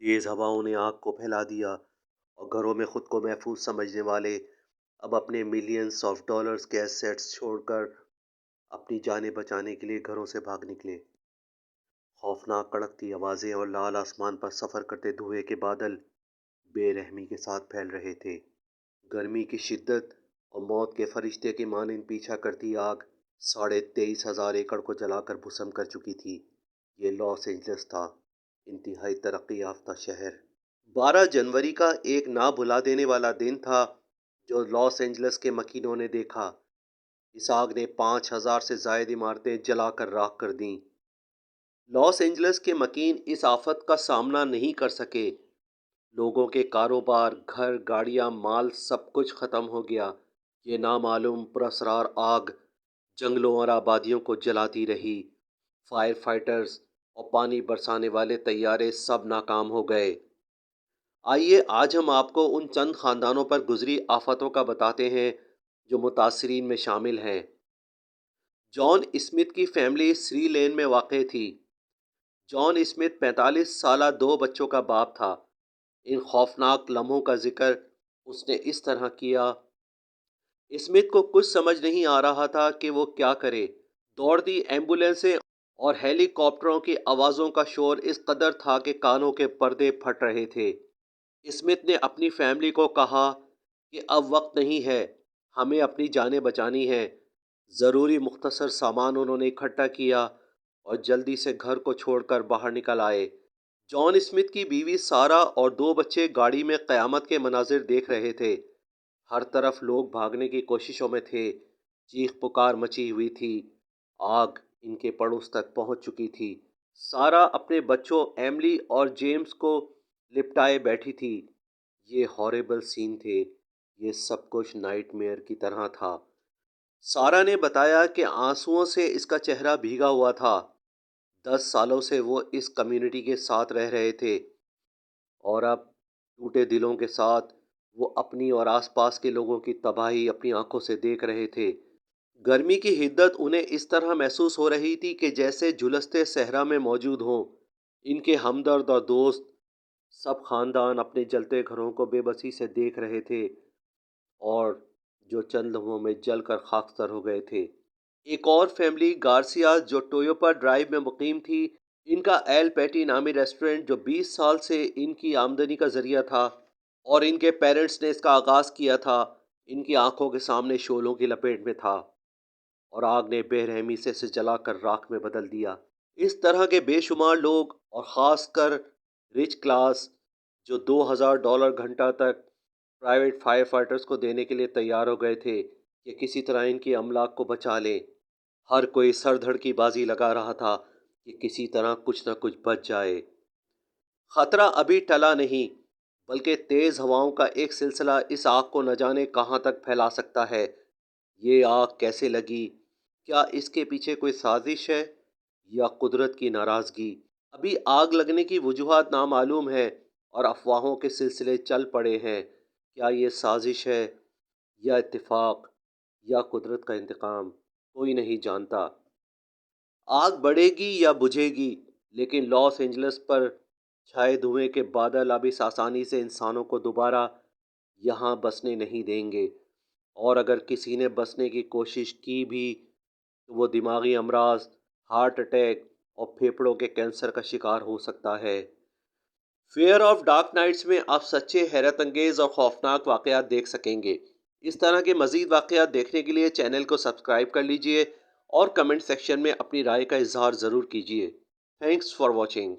تیز ہواؤں نے آگ کو پھیلا دیا اور گھروں میں خود کو محفوظ سمجھنے والے اب اپنے ملینز آف ڈالرز کے ایسیٹس چھوڑ کر اپنی جانیں بچانے کے لیے گھروں سے بھاگ نکلے۔ خوفناک کڑکتی آوازیں اور لال آسمان پر سفر کرتے دھوئے کے بادل بے رحمی کے ساتھ پھیل رہے تھے۔ گرمی کی شدت اور موت کے فرشتے کی مانند پیچھا کرتی آگ 23,500 ایکڑ کو جلا کر بھسم کر چکی تھی۔ یہ لاس اینجلس تھا، انتہائی ترقی یافتہ شہر۔ 12 جنوری کا ایک نہ بھلا دینے والا دن تھا جو لاس اینجلس کے مکینوں نے دیکھا۔ اس آگ نے 5,000 سے زائد عمارتیں جلا کر راکھ کر دیں۔ لاس اینجلس کے مکین اس آفت کا سامنا نہیں کر سکے۔ لوگوں کے کاروبار، گھر، گاڑیاں، مال سب کچھ ختم ہو گیا۔ یہ نامعلوم پراسرار آگ جنگلوں اور آبادیوں کو جلاتی رہی۔ فائر فائٹرز اور پانی برسانے والے طیارے سب ناکام ہو گئے۔ آئیے آج ہم آپ کو ان چند خاندانوں پر گزری آفتوں کا بتاتے ہیں جو متاثرین میں شامل ہیں۔ جان اسمتھ کی فیملی سری لین میں واقع تھی۔ جان اسمتھ 45 سالہ 2 بچوں کا باپ تھا۔ ان خوفناک لمحوں کا ذکر اس نے اس طرح کیا: اسمتھ کو کچھ سمجھ نہیں آ رہا تھا کہ وہ کیا کرے۔ دوڑتی ایمبولینسیں اور ہیلی کاپٹروں کی آوازوں کا شور اس قدر تھا کہ کانوں کے پردے پھٹ رہے تھے۔ اسمتھ نے اپنی فیملی کو کہا کہ اب وقت نہیں ہے، ہمیں اپنی جانیں بچانی ہیں۔ ضروری مختصر سامان انہوں نے اکٹھا کیا اور جلدی سے گھر کو چھوڑ کر باہر نکل آئے۔ جان اسمتھ کی بیوی سارہ اور 2 بچے گاڑی میں قیامت کے مناظر دیکھ رہے تھے۔ ہر طرف لوگ بھاگنے کی کوششوں میں تھے، چیخ پکار مچی ہوئی تھی، آگ ان کے پڑوس تک پہنچ چکی تھی۔ سارہ اپنے بچوں ایملی اور جیمز کو لپٹائے بیٹھی تھی۔ یہ ہاریبل سین تھے، یہ سب کچھ نائٹ میئر کی طرح تھا۔ سارہ نے بتایا کہ آنسوؤں سے اس کا چہرہ بھیگا ہوا تھا۔ 10 سالوں سے وہ اس کمیونٹی کے ساتھ رہ رہے تھے اور اب ٹوٹے دلوں کے ساتھ وہ اپنی اور آس پاس کے لوگوں کی تباہی اپنی آنکھوں سے دیکھ رہے تھے۔ گرمی کی حدت انہیں اس طرح محسوس ہو رہی تھی کہ جیسے جھلستے صحرا میں موجود ہوں۔ ان کے ہمدرد اور دوست سب خاندان اپنے جلتے گھروں کو بے بسی سے دیکھ رہے تھے اور جو چند لمحوں میں جل کر خاکستر ہو گئے تھے۔ ایک اور فیملی گارسیا جو ٹویوپا ڈرائیو میں مقیم تھی، ان کا ایل پیٹی نامی ریسٹورنٹ جو 20 سال سے ان کی آمدنی کا ذریعہ تھا اور ان کے پیرنٹس نے اس کا آغاز کیا تھا، ان کی آنکھوں کے سامنے شعلوں کی لپیٹ میں تھا اور آگ نے بے رحمی سے اسے جلا کر راکھ میں بدل دیا۔ اس طرح کے بے شمار لوگ اور خاص کر رچ کلاس جو $2,000 گھنٹہ تک پرائیویٹ فائر فائٹرز کو دینے کے لیے تیار ہو گئے تھے کہ کسی طرح ان کی املاک کو بچا لیں۔ ہر کوئی سر دھڑ کی بازی لگا رہا تھا کہ کسی طرح کچھ نہ کچھ بچ جائے۔ خطرہ ابھی ٹلا نہیں، بلکہ تیز ہواؤں کا ایک سلسلہ اس آگ کو نہ جانے کہاں تک پھیلا سکتا ہے۔ یہ آگ کیسے لگی؟ کیا اس کے پیچھے کوئی سازش ہے یا قدرت کی ناراضگی؟ ابھی آگ لگنے کی وجوہات نامعلوم ہیں اور افواہوں کے سلسلے چل پڑے ہیں۔ کیا یہ سازش ہے یا اتفاق یا قدرت کا انتقام؟ کوئی نہیں جانتا۔ آگ بڑھے گی یا بجھے گی، لیکن لاس اینجلس پر چھائے دھوئیں کے بادل اب اس آسانی سے انسانوں کو دوبارہ یہاں بسنے نہیں دیں گے، اور اگر کسی نے بسنے کی کوشش کی بھی تو وہ دماغی امراض، ہارٹ اٹیک اور پھیپھڑوں کے کینسر کا شکار ہو سکتا ہے۔ فیئر آف ڈارک نائٹس میں آپ سچے، حیرت انگیز اور خوفناک واقعات دیکھ سکیں گے۔ اس طرح کے مزید واقعات دیکھنے کے لیے چینل کو سبسکرائب کر لیجئے اور کمنٹ سیکشن میں اپنی رائے کا اظہار ضرور کیجئے۔ Thanks for watching.